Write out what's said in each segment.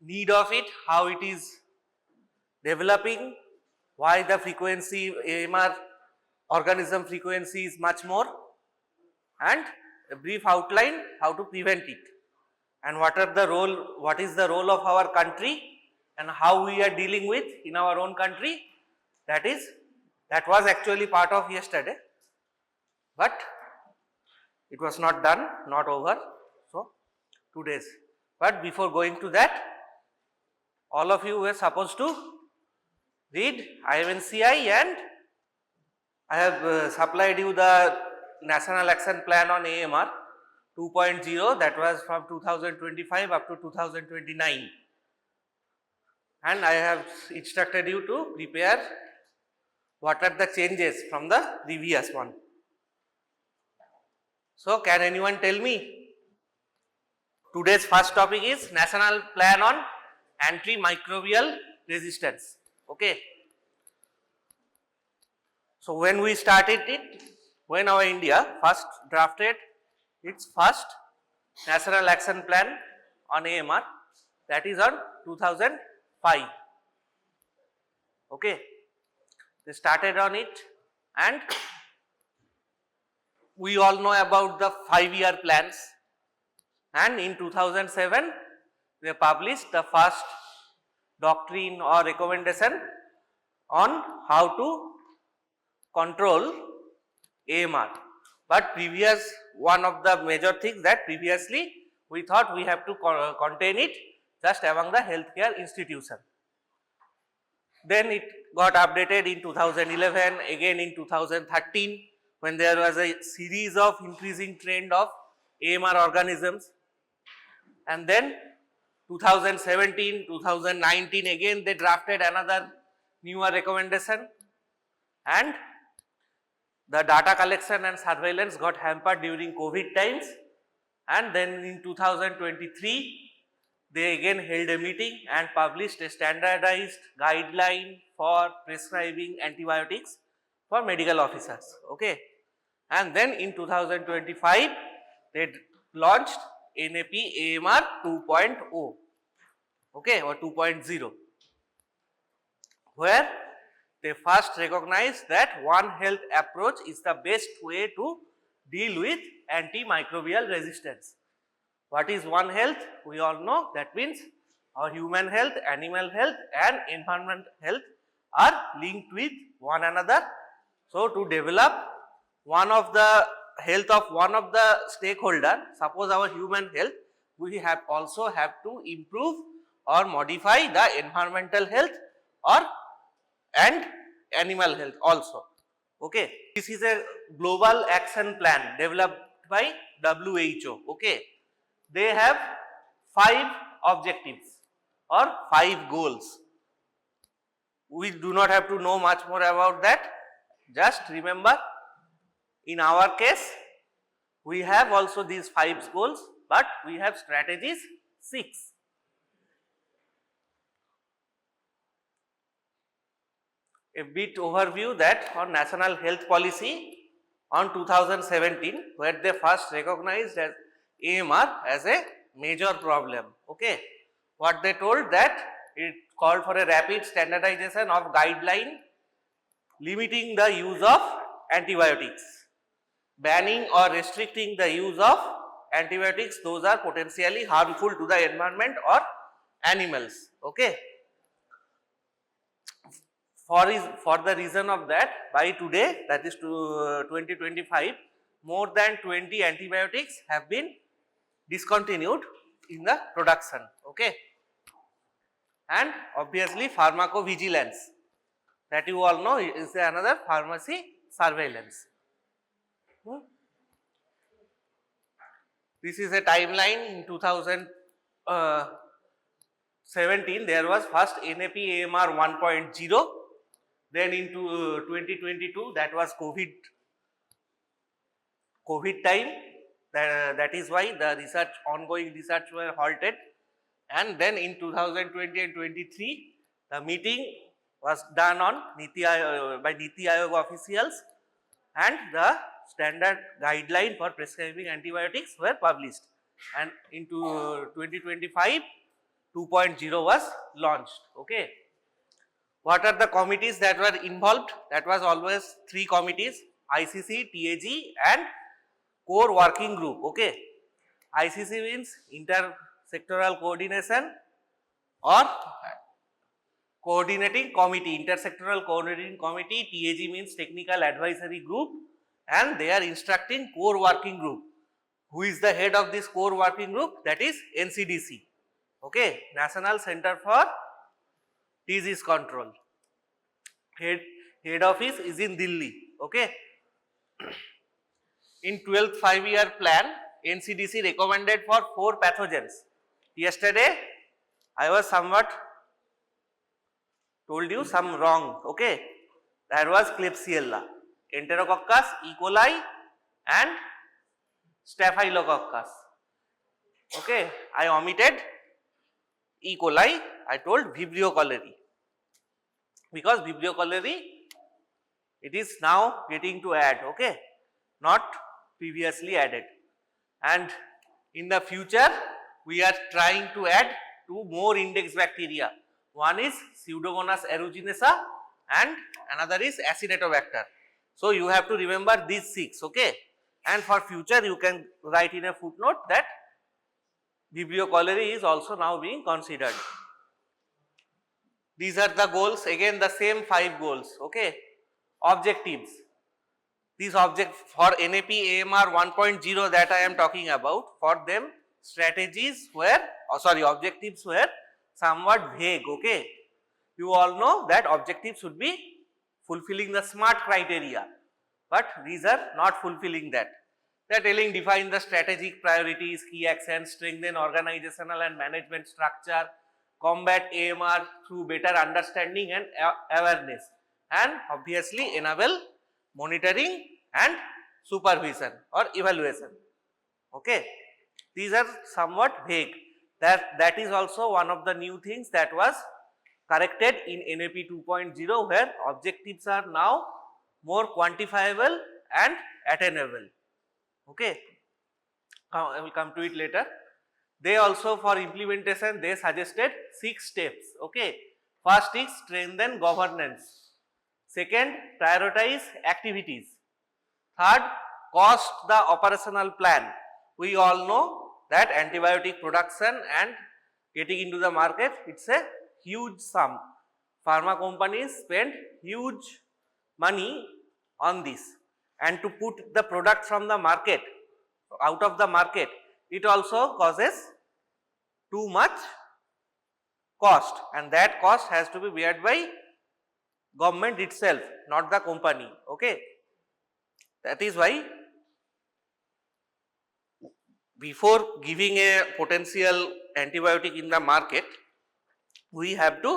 need of it, how it is developing, why the frequency AMR organism frequency is much more, and a brief outline how to prevent it, and what is the role of our country and how we are dealing with in our own country. That was actually part of yesterday, but it was not done, not over. So 2 days. But before going to that, all of you were supposed to read IMNCI, and I have supplied you the National Action Plan on AMR 2.0, that was from 2025 up to 2029, and I have instructed you to prepare what are the changes from the previous one. So, can anyone tell me? Today's first topic is National Plan on Antimicrobial Resistance. Okay. So, when we started it, when our India first drafted its first National Action Plan on AMR, that is on 2005. Okay. They started on it, and we all know about the 5-year plans, and in 2007 they published the first doctrine or recommendation on how to control AMR. But one of the major things that previously we thought we have to contain it just among the healthcare institution. Then it got updated in 2011, again in 2013, when there was a series of increasing trend of AMR organisms, and then 2017, 2019 again they drafted another newer recommendation, and the data collection and surveillance got hampered during COVID times, and then in 2023 they again held a meeting and published a standardized guideline for prescribing antibiotics for medical officers. Okay. And then in 2025 they launched NAP-AMR 2.0, okay, or 2.0, where they first recognized that One Health approach is the best way to deal with antimicrobial resistance. What is One Health? We all know that means our human health, animal health and environment health are linked with one another. So, to develop one of the health of one of the stakeholder, suppose our human health, we also have to improve or modify the environmental health and animal health also. Okay. This is a global action plan developed by WHO. Okay. They have 5 objectives or 5 goals. We do not have to know much more about that. Just remember, in our case, we have also these 5 goals, but we have strategies 6. A bit overview that on National Health Policy on 2017, where they first recognized as AMR as a major problem. Okay. What they told that it called for a rapid standardization of guideline limiting the use of antibiotics, banning or restricting the use of antibiotics, those are potentially harmful to the environment or animals. Okay. For the reason of that, by today, that is to 2025, more than 20 antibiotics have been discontinued in the production. Okay. And obviously pharmacovigilance, that you all know is another pharmacy surveillance. This is a timeline. In 2017 there was first NAP-AMR 1.0, then into 2022 that was COVID time, that is why the ongoing research were halted, and then in 2020 and 23 the meeting was done on by NEET-PG officials, and the standard guideline for prescribing antibiotics were published, and into 2025 2.0 was launched. Okay. What are the committees that were involved? That was always 3 committees: ICC, TAG and core working group. Okay. ICC means intersectoral coordination or coordinating committee, intersectoral coordinating committee. TAG means technical advisory group, and they are instructing core working group. Who is the head of this core working group? That is NCDC. Okay, National Center for Disease Control. Head office is in Delhi. Okay. In 12th 5-year plan, NCDC recommended for 4 pathogens. Yesterday, I was somewhat told you some wrong. Okay, that was Klebsiella, Enterococcus, E. coli, and Staphylococcus. Okay, I omitted E. coli. I told Vibrio cholerae, because Vibrio cholerae it is now getting to add. Okay, not previously added, and in the future we are trying to add 2 more index bacteria. One is Pseudomonas aeruginosa and another is Acinetobacter. So you have to remember these 6. Okay, and for future you can write in a footnote that Vibrio cholerae is also now being considered. These are the goals, again the same 5 goals. Okay, objectives. These objects for NAP-AMR 1.0 that I am talking about, for them strategies were, objectives were somewhat vague. Okay, you all know that objectives should be fulfilling the SMART criteria, but these are not fulfilling that. They are telling define the strategic priorities, key actions, strengthen organizational and management structure, combat AMR through better understanding and awareness, and obviously enable monitoring and supervision or evaluation. Okay, these are somewhat vague. That is also one of the new things that was corrected in NAP 2.0, where objectives are now more quantifiable and attainable. Okay, I will come to it later. They also, for implementation, they suggested 6 steps. Okay, first is strengthen governance. Second, prioritize activities. Third, cost the operational plan. We all know that antibiotic production and getting into the market, it's a huge sum. Pharma companies spend huge money on this, and to put the product from the market, out of the market, it also causes too much cost, and that cost has to be borne by government itself, not the company. Okay, that is why before giving a potential antibiotic in the market, we have to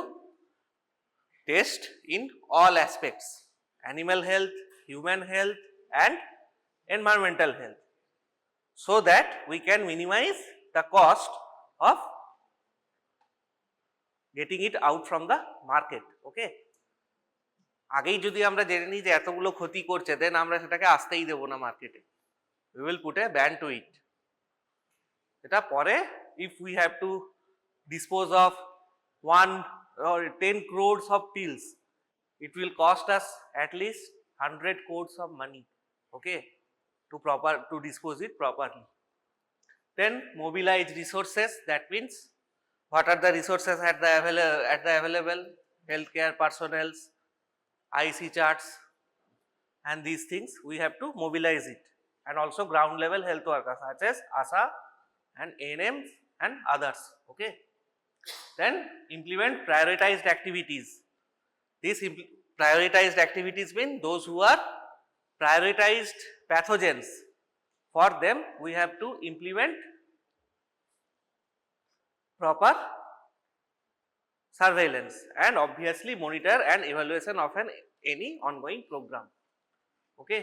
test in all aspects: animal health, human health and environmental health, so that we can minimize the cost of getting it out from the market. Okay, আগেই যদি আমরা জেনে নিই যে এতগুলো ক্ষতি করছে, দেন আমরা সেটাকে আসতেই দেব না মার্কেটে, we will put a ban to it. এটা পরে if we have to dispose of 1 or 10 crores of pills, it will cost us at least 100 crores of money. Okay, to dispose it properly. Then mobilize resources. That means what are the resources at the available healthcare personnel, IC charts, and these things we have to mobilize it, and also ground level health workers such as ASA and ANMs and others. Okay, then implement prioritized activities. These prioritized activities mean those who are prioritized pathogens. For them we have to implement proper surveillance and obviously monitor and evaluation of any ongoing program. Okay,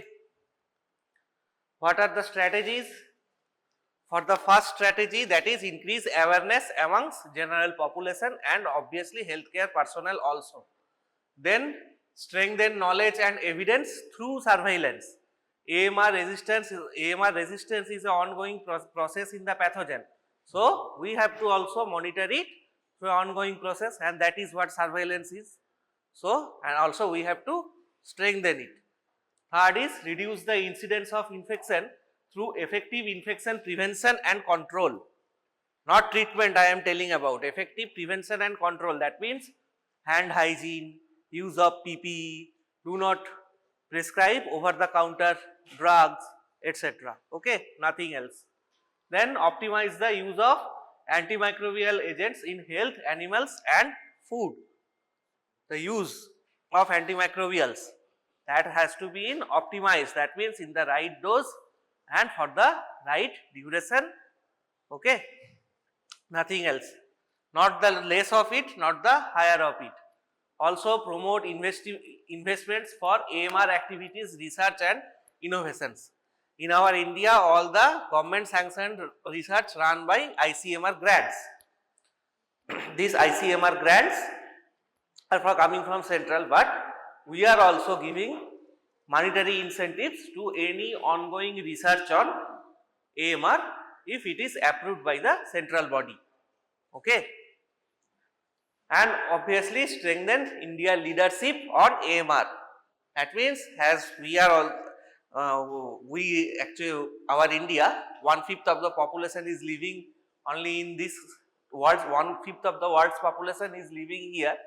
what are the strategies? For the first strategy, that is increase awareness amongst general population and obviously healthcare personnel also. Then strengthen knowledge and evidence through surveillance. AMR resistance is an ongoing process in the pathogen, so we have to also monitor it ongoing process, and that is what surveillance is. So, and also we have to strengthen it. Third is reduce the incidence of infection through effective infection prevention and control. Not treatment, I am telling about effective prevention and control. That means hand hygiene, use of PPE, do not prescribe over the counter drugs, etc. Okay, nothing else. Then optimize the use of antimicrobial agents in health, animals and food. The use of antimicrobials, that has to be in optimized, that means in the right dose and for the right duration. Okay, nothing else, not the less of it, not the higher of it. Also promote investments for AMR activities, research and innovations. In our India, all the government sanctioned research run by ICMR grants. These ICMR grants are coming from central, but we are also giving monetary incentives to any ongoing research on AMR if it is approved by the central body. Okay. And obviously strengthen India leadership on AMR. That means as we are all, we actually, our India, 1/5 of the population is living only in this world, 1/5 of the world's population is living here.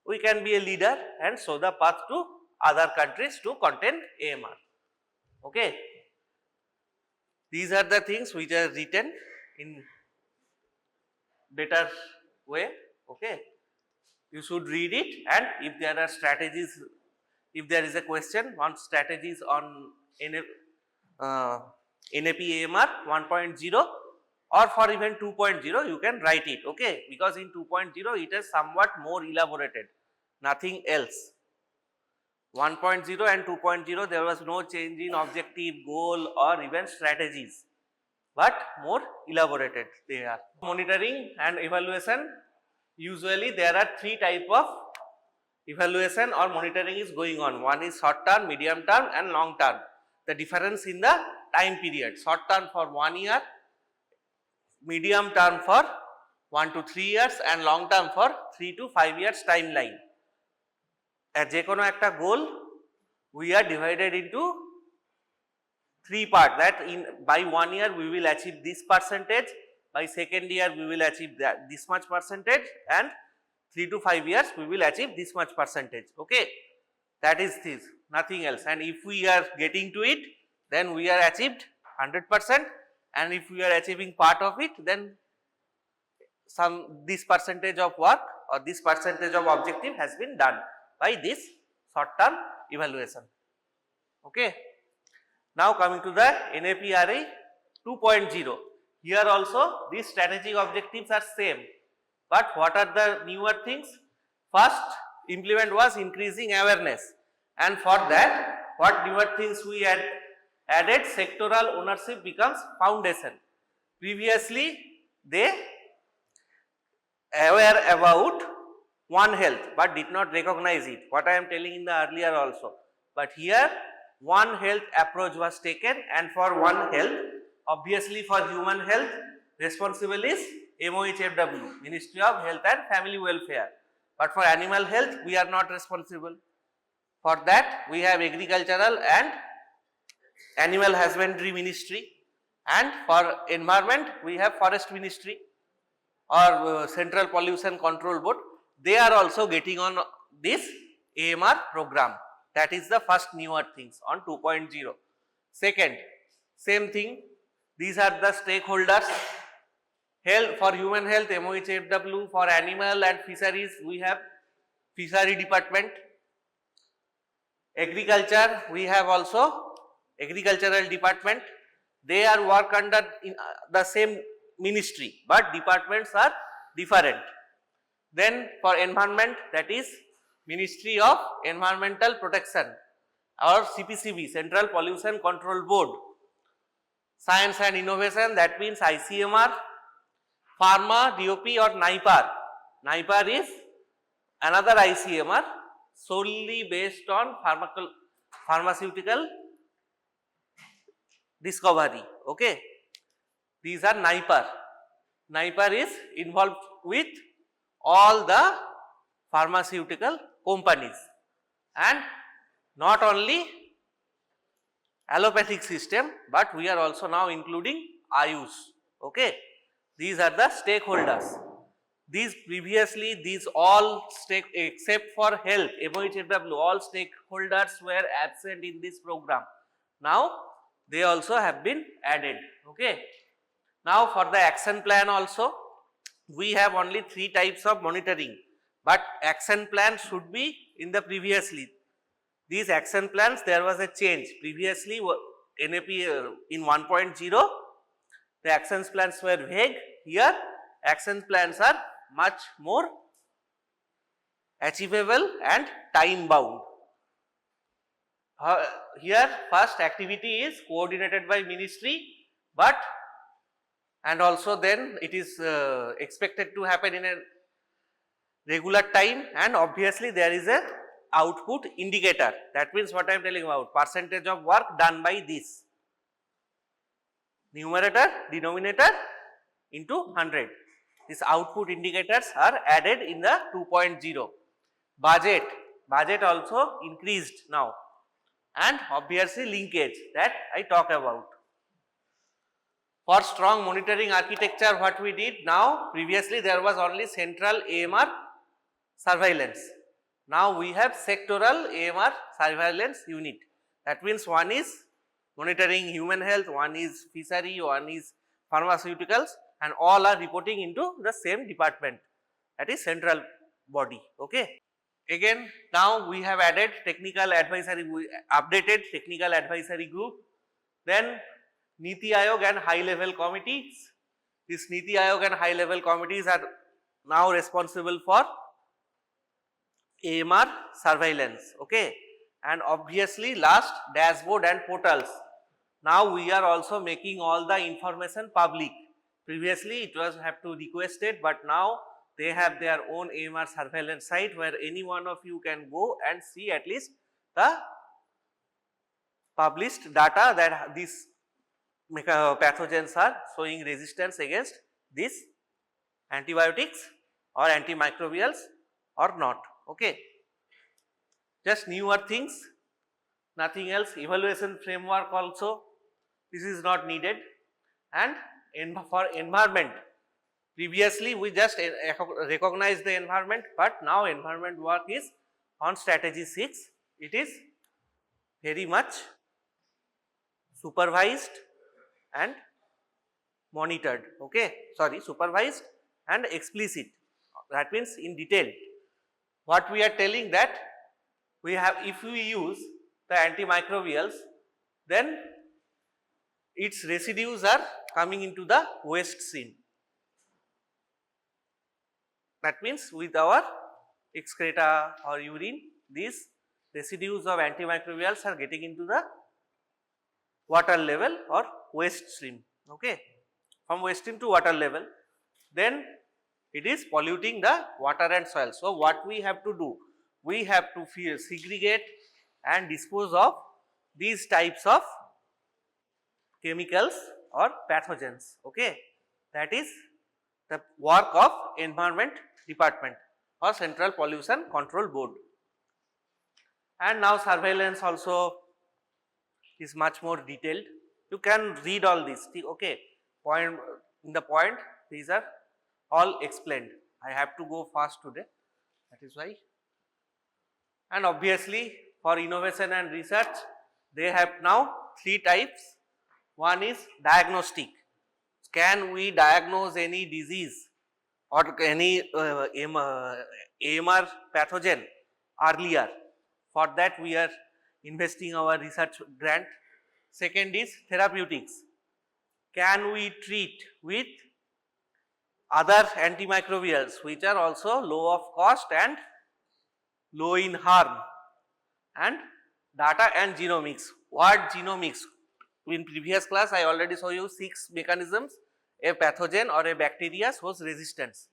We can be a leader and show the path to other countries to contain AMR. Okay. These are the things which are written in better way. Okay. You should read it, and if there are strategies, if there is a question on strategies on NAP-AMR 1.0 or for even 2.0, you can write it. Okay, because in 2.0 it is somewhat more elaborated, nothing else. 1.0 and 2.0 there was no change in objective, goal or even strategies, but more elaborated they are. Monitoring and evaluation, usually there are three type of evaluation or monitoring is going on. One is short term, medium term and long term. The difference in the time period, short term for 1 year, medium term for 1 to 3 years and long term for 3 to 5 years timeline. যে কোনো একটা goal we are divided into 3 parts, that in by 1 year we will achieve this percentage, by second year we will achieve this much percentage, and 3 to 5 years we will achieve this much percentage. Okay, that is this, nothing else. And if we are getting to it, then we are achieved 100%, and if we are achieving part of it, then this percentage of work or this percentage of objective has been done by this short term evaluation. Okay. Now coming to the NAP-AMR 2.0. Here also these strategic objectives are same, but what are the newer things? First implement was increasing awareness, and for that what newer things we added? Sectoral ownership becomes foundation. Previously they aware about One Health but did not recognize it, what I am telling in the earlier also, but here One Health approach was taken, and for One Health, obviously for human health responsible is MOHFW, Ministry of Health and Family Welfare, but for animal health we are not responsible. For that we have Agricultural and Animal Husbandry Ministry, and for environment we have Forest Ministry or Central Pollution Control Board. They are also getting on this AMR program. That is the first newer things on 2.0. Second, same thing, these are the stakeholders. Health, for human health MOHFW, for animal and fisheries we have fishery department. Agriculture we have also agricultural department. They are work under the same ministry, but departments are different. Then for environment, that is Ministry of Environmental Protection or CPCB, Central Pollution Control Board. Science and innovation, that means ICMR. Pharma, DOP or NIPAR. NIPAR is another ICMR solely based on pharmaceutical discovery. Okay, these are NIPAR. NIPAR is involved with all the pharmaceutical companies, and not only allopathic system, but we are also now including Ayush. Okay, these are the stakeholders. These previously, these all except for health, MOHFW, all stakeholders were absent in this program. Now they also have been added. Okay. Now for the action plan also, we have only 3 types of monitoring, but action plan should be in the previously. These action plans, there was a change. Previously NAP in 1.0, the action plans were vague. Here action plans are much more achievable and time bound. Here first activity is coordinated by ministry, but and also then it is expected to happen in a regular time, and obviously there is a output indicator. That means what I am telling about, percentage of work done by this, numerator denominator into 100. These output indicators are added in the 2.0. Budget also increased now, and obviously linkage that I talk about. For strong monitoring architecture, what we did now, previously there was only central AMR surveillance. Now we have sectoral AMR surveillance unit. That means one is monitoring human health, one is fishery, one is pharmaceuticals, and all are reporting into the same department, that is central body. Okay. Again, now we have added technical advisory, updated technical advisory group, then NEET-Ayog and high level committees. These NEET-Ayog and high level committees are now responsible for AMR surveillance. Okay. And obviously last, dashboard and portals. Now we are also making all the information public. Previously it was have to request it, but now they have their own AMR surveillance site where any one of you can go and see at least the published data that these pathogens are showing resistance against these antibiotics or antimicrobials or not. Okay. Just newer things, nothing else. Evaluation framework also, this is not needed. And for environment, previously we just recognized the environment, but now environment work is on strategy 6. It is very much supervised and monitored. Okay, sorry, supervised and explicit. That means in detail. What we are telling that we have, if we use the antimicrobials, then its residues are coming into the waste stream. That means with our excreta or urine, these residues of antimicrobials are getting into the water level or waste stream. Okay, from waste stream to water level, then it is polluting the water and soil. So what we have to do, we have to segregate and dispose of these types of chemicals or pathogens. Okay, that is the work of environment department or Central Pollution Control Board. And now surveillance also is much more detailed. You can read all this. Okay, point in the point, these are all explained. I have to go fast today, that is why. And obviously for innovation and research, they have now 3 types. One is diagnostic. Can we diagnose any disease or any AMR pathogen earlier? For that we are investing our research grant. Second is therapeutics. Can we treat with other antimicrobials which are also low of cost and low in harm? And data and genomics. What genomics? In previous class I already show you 6 mechanisms a pathogen or a bacteria shows resistance.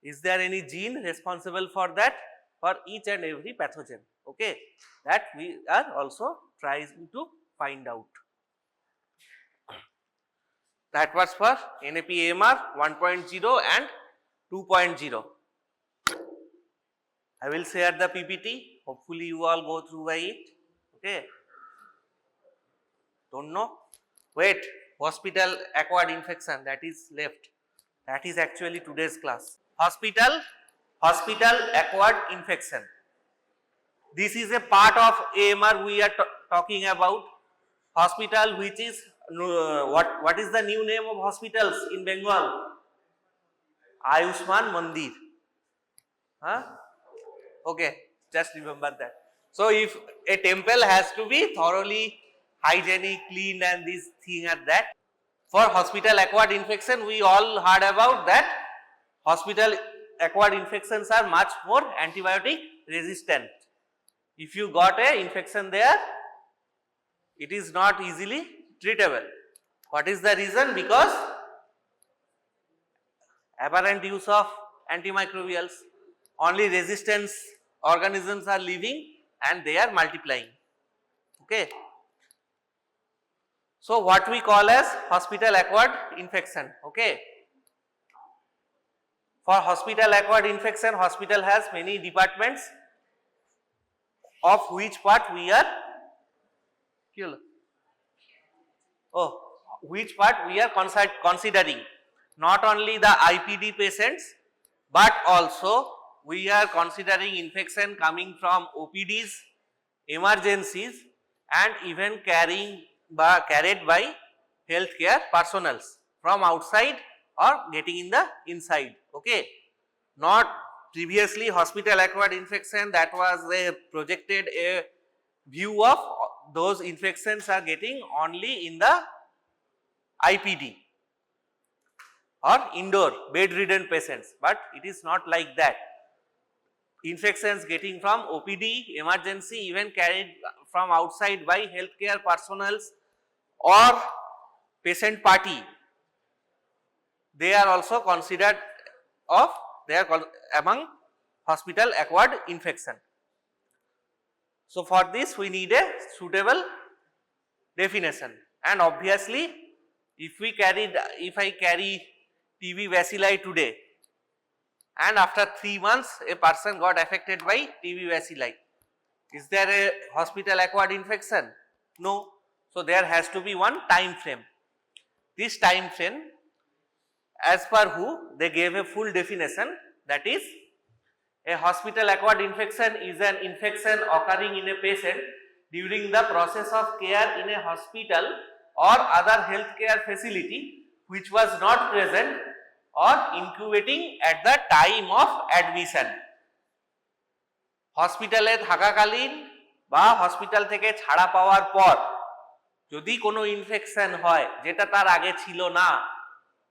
Is there any gene responsible for that? For each and every pathogen. Okay, that we are also trying to find out. That was for NAP-AMR 1.0 and 2.0. I will share the PPT, hopefully you all go through by it, okay. Don't know? Wait, hospital acquired infection, that is left. That is actually today's class. Hospital acquired infection. This is a part of AMR we are talking about. Hospital, which is what is the new name of hospitals in Bengal? Ayushman Mandir. Huh? Okay, just remember that. So if a temple has to be thoroughly hygienic, clean, and this thing and that. For hospital acquired infection, we all heard about that. Hospital acquired infections are much more antibiotic resistant. If you got a infection there, it is not easily treatable. What is the reason? Because apparent use of antimicrobials, only resistance organisms are living and they are multiplying, okay. So what we call as hospital acquired infection, okay. For hospital acquired infection, hospital has many departments, of which part we are considering. Not only the IPD patients, but also we are considering infection coming from OPDs, emergencies, and even carried by healthcare personnels from outside or getting in the inside, okay. Not previously hospital acquired infection, that was a projected a view of those infections are getting only in the IPD or indoor bedridden patients, but it is not like that. Infections getting from OPD, emergency, even carried from outside by healthcare personnel or patient party, they are also considered among hospital acquired infection. So for this we need a suitable definition, and obviously if I carry TB bacilli today and after 3 months a person got affected by TB bacilli, is there a hospital acquired infection? No. So there has to be one time frame. This time frame, as per WHO, they gave a full definition, that is, a hospital acquired infection is an infection occurring in a patient during the process of care in a hospital or other healthcare facility which was not present or incubating at the time of admission. হসপিটালে থাকাকালীন বা hospital থেকে ছাড়া পাওয়ার পর যদি কোনো infection হয় যেটা তার আগে ছিল না,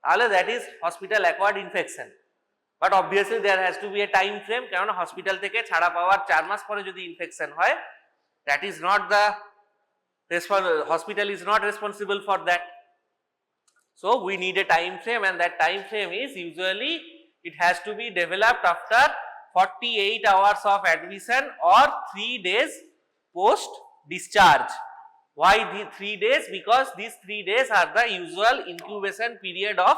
তাহলে that is hospital acquired infection. But obviously there has to be a time frame, কেননা হসপিটাল থেকে ছাড়া পাওয়ার 4 মাস পরে যদি ইনফেকশন হয়, that is not the hospital is not responsible for that. So we need a time frame, and that time frame is usually it has to be developed after 48 hours of admission or 3 days post discharge. Why the 3 days? Because these 3 days are the usual incubation period of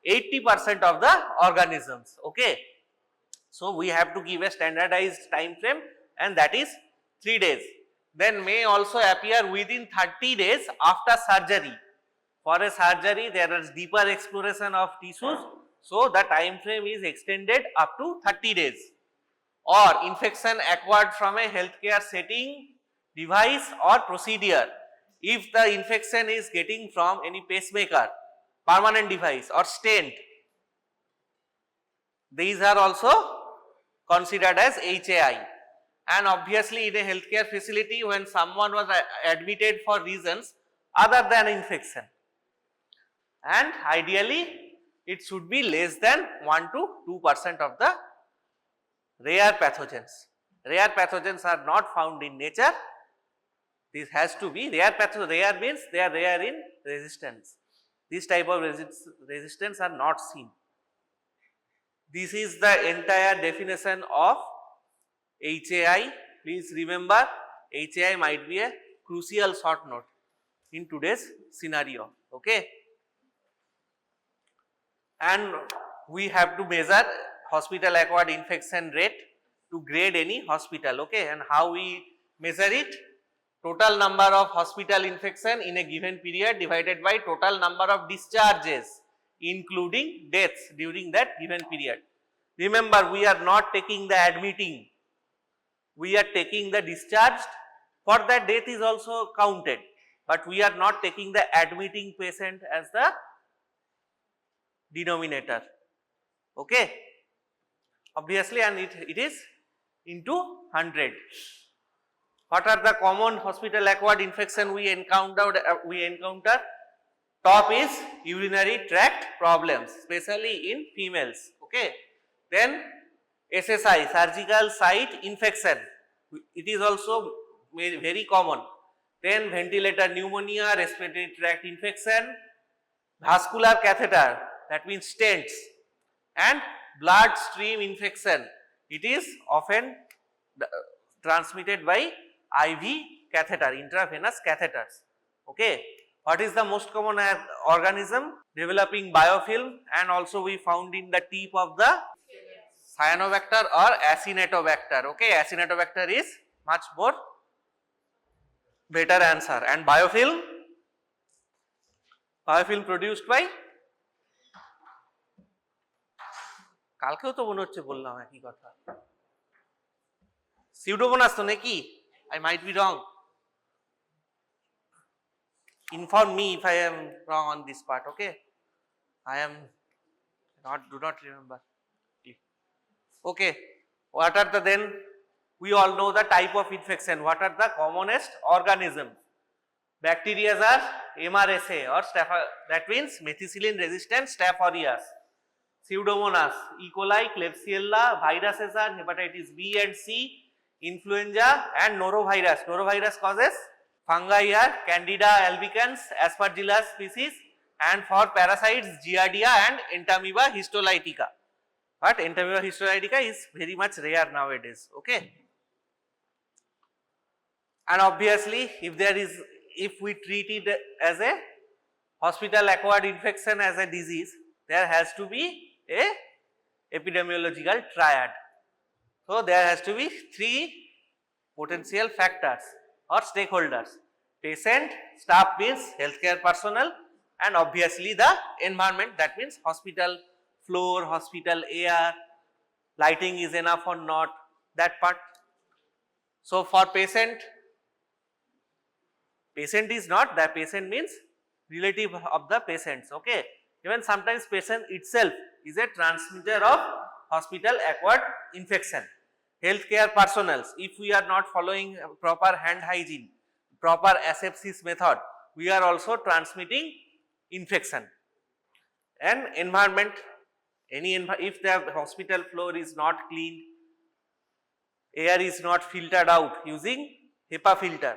80% of the organisms, okay. So we have to give a standardized time frame, and that is 3 days. Then may also appear within 30 days after surgery. For a surgery there is deeper exploration of tissues, so the time frame is extended up to 30 days. Or infection acquired from a healthcare setting, device or procedure. If the infection is getting from any pacemaker, permanent device or stent, these are also considered as HAI. And obviously in a healthcare facility, when someone was admitted for reasons other than infection, and ideally it should be less than 1 to 2% of the rare pathogens. Rare pathogens are not found in nature. This has to be rare rare means they are rare in resistance. This type of resistance are not seen. This is the entire definition of HAI. Please remember, HAI might be a crucial short note in today's scenario, okay. And we have to measure hospital acquired infection rate to grade any hospital, okay. And how we measure it? Total number of hospital infection in a given period divided by total number of discharges including deaths during that given period. Remember, we are not taking the admitting, we are taking the discharged. For that, death is also counted, but we are not taking the admitting patient as the denominator, okay. Obviously, and it is into 100. What are the common hospital acquired infection we encounter? Top is urinary tract problems, especially in females, okay. Then SSI, surgical site infection, it is also very common. Then ventilator pneumonia, respiratory tract infection, vascular catheter, that means stents, and bloodstream infection. It is often transmitted by IV catheter, intravenous catheters, okay. What is the most common organism? Developing biofilm, and also we found in the tip of the cyanobacter or acinetobacter, okay. Acinetobacter is much more better answer. And biofilm produced by, কালকেও তো মনে হচ্ছে বললাম একই কথা, pseudomonas তো নাকি? I might be wrong. Inform me if I am wrong on this part, okay. I am do not remember, okay. What are the, then we all know the type of infection. What are the commonest organisms? Bacteria are MRSA or that means methicillin resistant Staph aureus. Pseudomonas, E. coli, Klebsiella. Viruses are hepatitis B and C, influenza, and norovirus. Norovirus causes fungi are Candida albicans, Aspergillus species, and for parasites Giardia and Entamoeba histolytica. But Entamoeba histolytica is very much rare nowadays, okay. And obviously, if we treat it as a hospital acquired infection as a disease, there has to be a epidemiological triad. So there has to be 3 potential factors or stakeholders: patient, staff means healthcare personnel, and obviously the environment, that means hospital floor, hospital air, lighting is enough or not, that part. So for patient is not, the patient means relative of the patients, okay. Even sometimes patient itself is a transmitter of hospital acquired infection. Healthcare personnel, if we are not following proper hand hygiene, proper asepsis method, we are also transmitting infection. And environment, if the hospital floor is not cleaned, air is not filtered out using HEPA filter,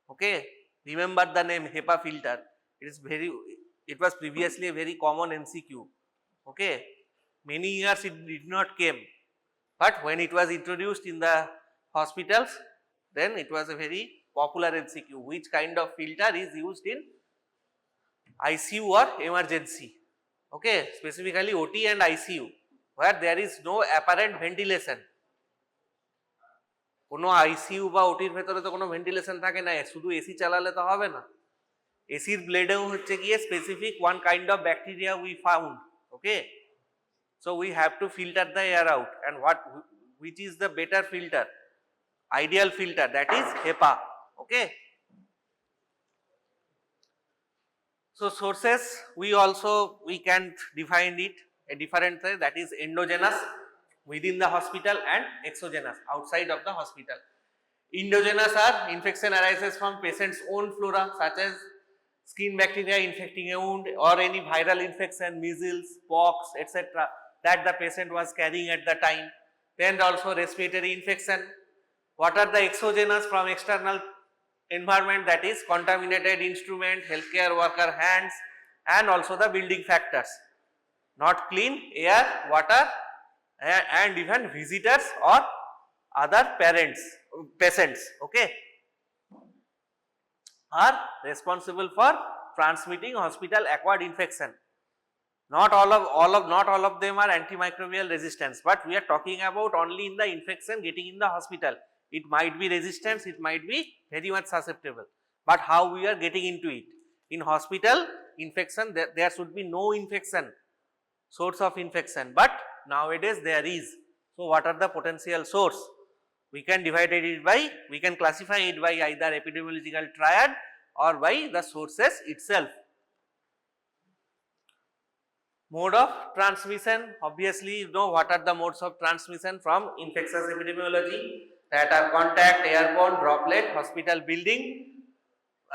okay. Remember the name HEPA filter, it was previously a very common MCQ, okay. Many years it did not came, but when it was introduced in the hospitals, then it was a very popular MCQ. Which kind of filter is used in ICU or emergency, okay, specifically OT and ICU, where there is no apparent ventilation. কোনো ICU বা ওটির ভেতরে তো কোনো ventilation থাকে না, শুধু AC চালালে তো হবে না। এসির ব্লেডেও হচ্ছে গিয়ে specific one kind of bacteria we found, okay. So we have to filter the air out, and which is the better filter, ideal filter, that is HEPA, okay. So sources, we can define it a different way, that is endogenous within the hospital and exogenous outside of the hospital. Endogenous are infection arises from patient's own flora, such as skin bacteria infecting a wound or any viral infection, measles, pox, etc. that the patient was carrying at the time. Then also respiratory infection. What are the exogenous from external environment, that is contaminated instrument, healthcare worker hands, and also the building factors, not clean air, water, and even visitors or other patients, okay, are responsible for transmitting hospital acquired infection. Not all of them are antimicrobial resistance, but we are talking about only in the infection getting in the hospital. It might be resistance, it might be very much susceptible, but how we are getting into it. In hospital infection, there should be no infection, source of infection, but nowadays there is. So what are the potential source? We can divide it by, we can classify it by either epidemiological triad or by the sources itself. Mode of transmission, obviously you know what are the modes of transmission from infectious epidemiology, that are contact, airborne, droplet, hospital building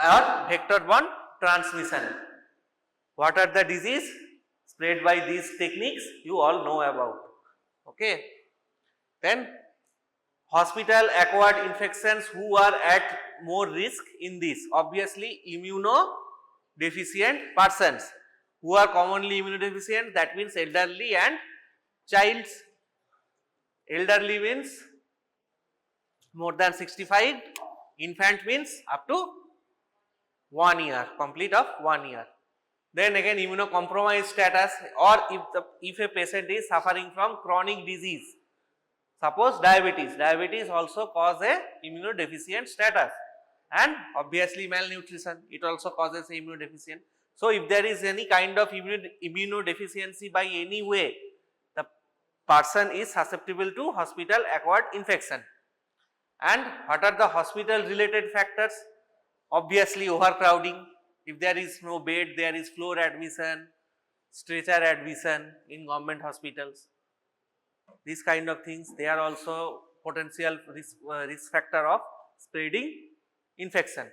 or vector-borne transmission. What are the disease spread by these techniques? You all know about. Okay. Then hospital acquired infections, who are at more risk in this? Obviously immunodeficient persons. Who are commonly immunodeficient? That means elderly and childs. Elderly means more than 65, infant means up to 1 year, complete of 1 year. Then again immunocompromised status, or if a patient is suffering from chronic disease, suppose diabetes also cause a immunodeficient status, and obviously malnutrition, it also causes immunodeficient. So if there is any kind of immunodeficiency by any way, the person is susceptible to hospital acquired infection. And what are the hospital related factors? Obviously overcrowding. If there is no bed, there is floor admission, stretcher admission in government hospitals. These kind of things, they are also potential risk factor of spreading infection.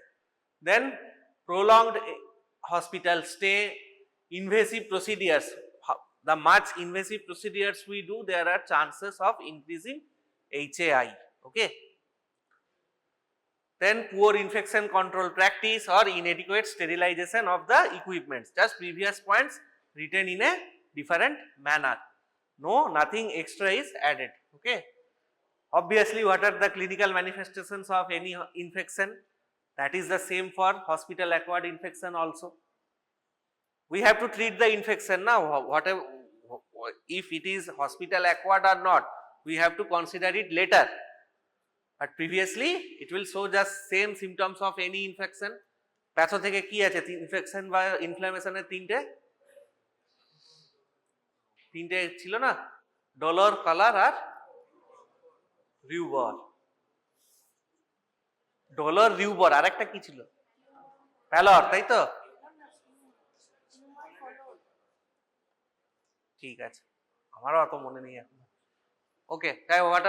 Then prolonged hospital stay, invasive procedures. The much invasive procedures we do, there are chances of increasing HAI. Okay. Then poor infection control practice or inadequate sterilization of the equipments. Just previous points written in a different manner. No, nothing extra is added. Okay. Obviously, what are the clinical manifestations of any infection? That is the same for hospital acquired infection also. We have to treat the infection now, whatever, if it is hospital acquired or not, we have to consider it later. But previously, it will show just same symptoms of any infection. Patho theke ki ache infection বা inflammation এর তিনটে ছিল না, ডলর, colour আর রিউবর। ডলর, রিউবর, আর একটা কি ছিল? প্যালর, তাই তো? ঠিক আছে, আমারও অত মনে নেই এখন। Okay, what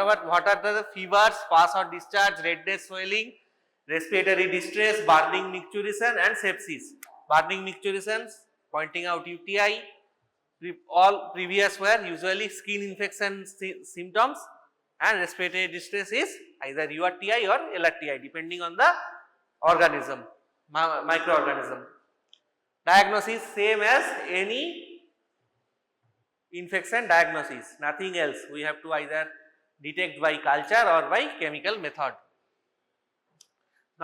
are the fevers, pass or discharge, redness, swelling, respiratory distress, burning micturition and sepsis. Burning micturitions pointing out UTI. All previous were usually skin infection symptoms, and respiratory distress is either URTI or LRTI depending on the organism, microorganism. Diagnosis same as any infection diagnosis, nothing else. We have to either detect by culture or by chemical method.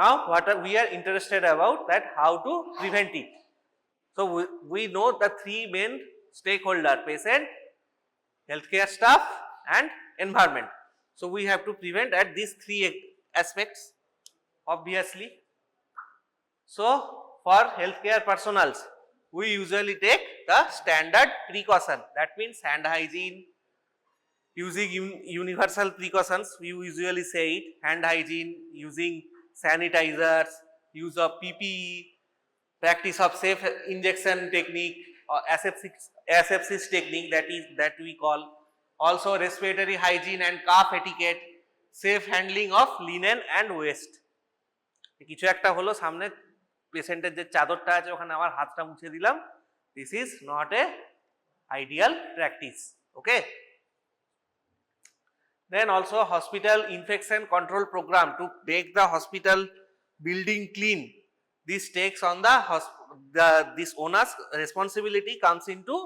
Now what we are interested about, that how to prevent it. So we know the three main stakeholder: patient, healthcare staff and environment. So we have to prevent at these three aspects obviously. So for healthcare personals, we usually take the standard precaution, that means hand hygiene, using universal precautions, we usually say it, hand hygiene, using sanitizers, use of PPE, practice of safe injection technique or asepsis technique, that we call, also respiratory hygiene and cough etiquette, safe handling of linen and waste. কিছু একটা হলো সামনে পেশেন্টের যে চাদরটা আছে ওখানে আমার হাতটা মুছে দিলাম, this is not a ideal practice. Okay. Then also hospital infection control program to make the hospital building clean. This takes on this owner's responsibility comes into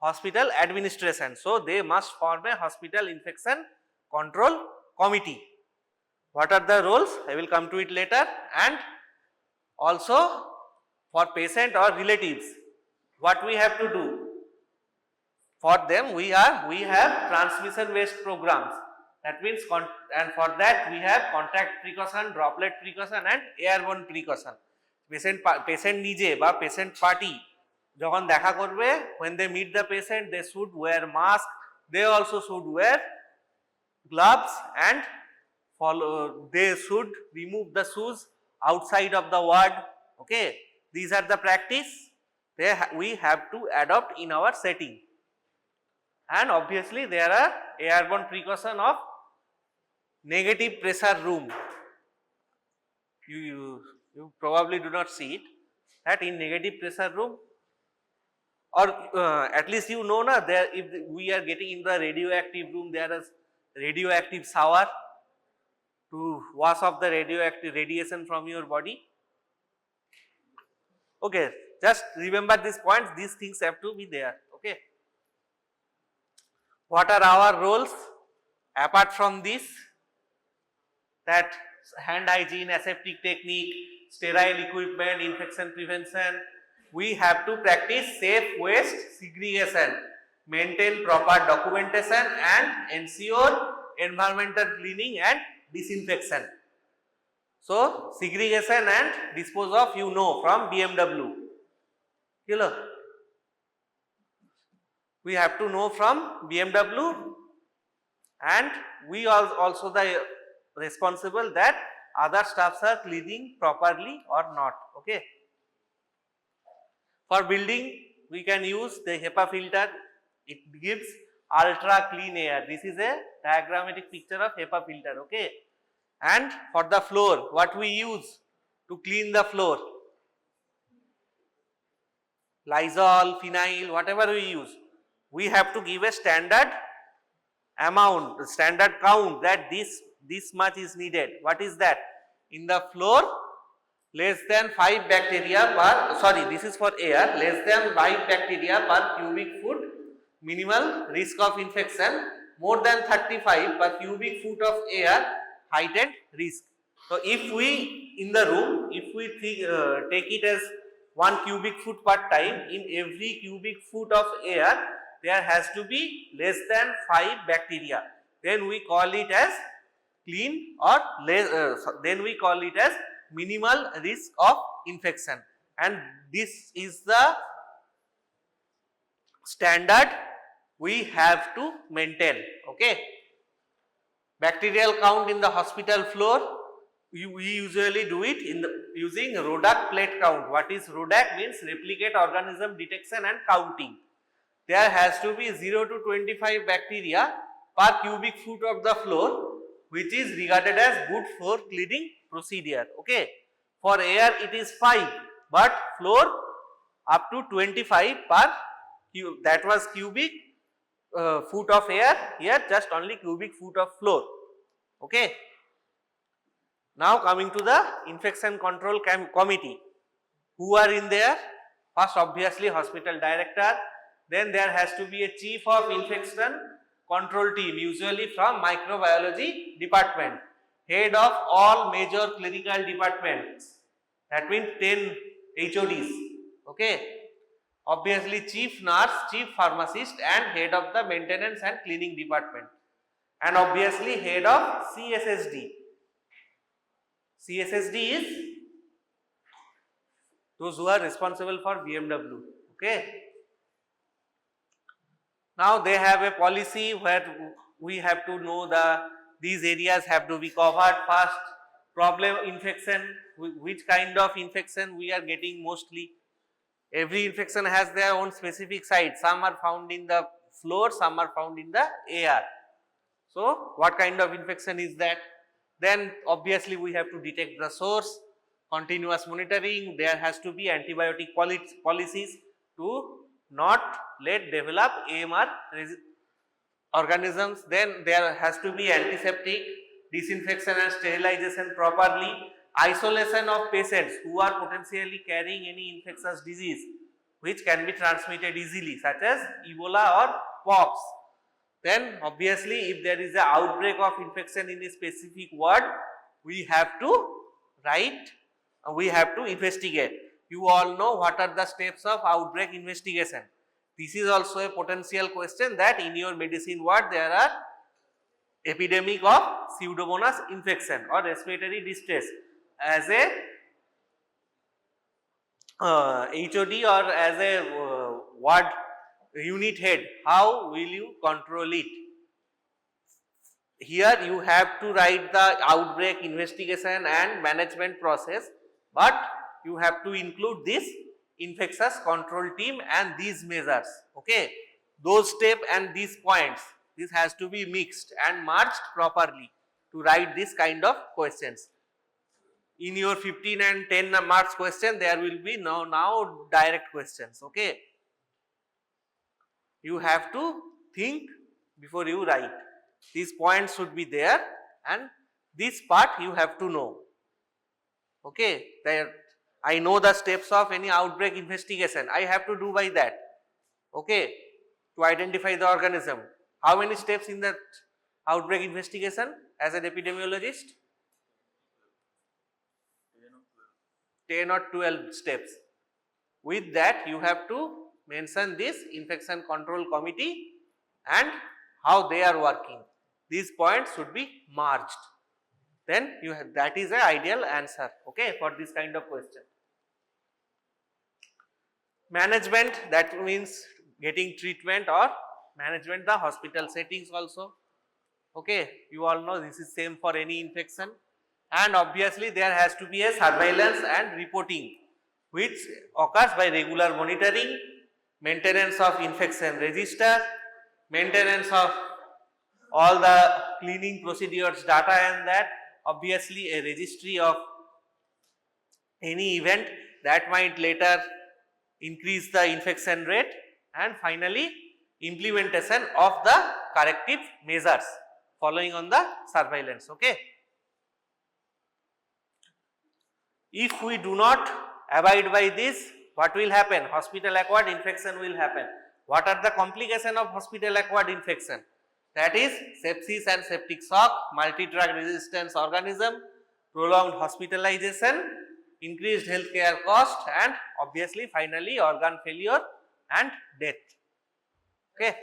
hospital administration. So they must form a hospital infection control committee. What are the roles? I will come to it later. And also for patient or relatives, what we have to do? for them we have transmission based programs. That means and for that we have contact precaution, droplet precaution and airborne precaution. Patient nije ba patient party যখন দেখা করবে, when they meet the patient they should wear mask, they also should wear gloves and they should remove the shoes outside of the ward. Okay, these are the practice we have to adopt in our setting. And obviously there are airborne precaution of negative pressure room. You probably do not see it, that in negative pressure room, or at least you know na, there if we are getting in the radioactive room, there is radioactive shower to wash off the radioactive radiation from your body. Okay, just remember these points, these things have to be there. Okay, what are our roles apart from this? That hand hygiene, aseptic technique, sterile equipment, infection prevention, we have to practice safe waste segregation, maintain proper documentation and ensure environmental cleaning and disinfection. So segregation and dispose of, you know, from BMW. We have to know from BMW, and we are also the responsible that other staffs are cleaning properly or not. Okay. For building we can use the HEPA filter, it gives ultra clean air. This is a diagrammatic picture of HEPA filter. Okay. And for the floor, what we use to clean the floor? Lysol, phenyl, whatever we use, we have to give a standard amount, standard count, that this much is needed. What is that? In the floor, less than 5 bacteria per, sorry, this is for air, less than 5 bacteria per cubic foot, minimal risk of infection, more than 35 per cubic foot of air, heightened risk. So if we in the room, if we take it as 1 cubic foot per time, in every cubic foot of air there has to be less than 5 bacteria, then we call it as clean, or then we call it as minimal risk of infection, and this is the standard we have to maintain. Okay. Bacterial count in the hospital floor, we usually do it in using Rodak plate count. What is Rodak? Means replicate organism detection and counting. There has to be 0 to 25 bacteria per cubic foot of the floor, which is regarded as good floor cleaning procedure. Okay. For air it is 5, but floor up to 25 per that was cubic foot of air, here just only cubic foot of floor. Okay. Now coming to the infection control committee, who are in there? First obviously hospital director, then there has to be a chief of infection control team, usually from microbiology department, head of all major clinical departments, that means 10 HODs. Okay. Obviously chief nurse, chief pharmacist and head of the maintenance and cleaning department, and obviously head of CSSD. CSSD is those who are responsible for BMW. Okay. Now they have a policy where we have to know these areas have to be covered. First, problem infection, which kind of infection we are getting mostly. Every infection has their own specific site. Some are found in the floor, some are found in the air. So what kind of infection is that? Then obviously we have to detect the source, continuous monitoring, there has to be antibiotic policies to not let develop AMR organisms. Then there has to be antiseptic, disinfection and sterilization properly, isolation of patients who are potentially carrying any infectious disease which can be transmitted easily, such as Ebola or pox. Then obviously if there is an outbreak of infection in a specific ward, we have to investigate. You all know what are the steps of outbreak investigation. This is also a potential question that in your medicine ward there are epidemic of pseudomonas infection or respiratory distress. As a HOD or as a ward unit head, how will you control it? Here you have to write the outbreak investigation and management process, but you have to include this infectious control team and these measures. Okay, those steps and these points, this has to be mixed and merged properly to write this kind of questions. In your 15 and 10 marks question, there will be now direct questions. Okay, you have to think before you write. These points should be there and this part you have to know. Okay, there I know the steps of any outbreak investigation, I have to do by that. Okay, to identify the organism. How many steps in that outbreak investigation as an epidemiologist? 10 or 12 steps. With that you have to mention this infection control committee and how they are working. These points should be merged. Then you have, that is an ideal answer, okay, for this kind of question. Management, that means getting treatment or management the hospital settings also. Okay, you all know this is same for any infection, and obviously there has to be a surveillance and reporting which occurs by regular monitoring, maintenance of infection register, maintenance of all the cleaning procedures data, and that obviously a registry of any event that might later increase the infection rate, and finally implementation of the corrective measures following on the surveillance. Okay, if we do not abide by this, what will happen? Hospital acquired infection will happen. What are the complications of hospital acquired infection? That is sepsis and septic shock, multi-drug resistance organism, prolonged hospitalization, increased healthcare cost, and obviously finally organ failure and death. Okay.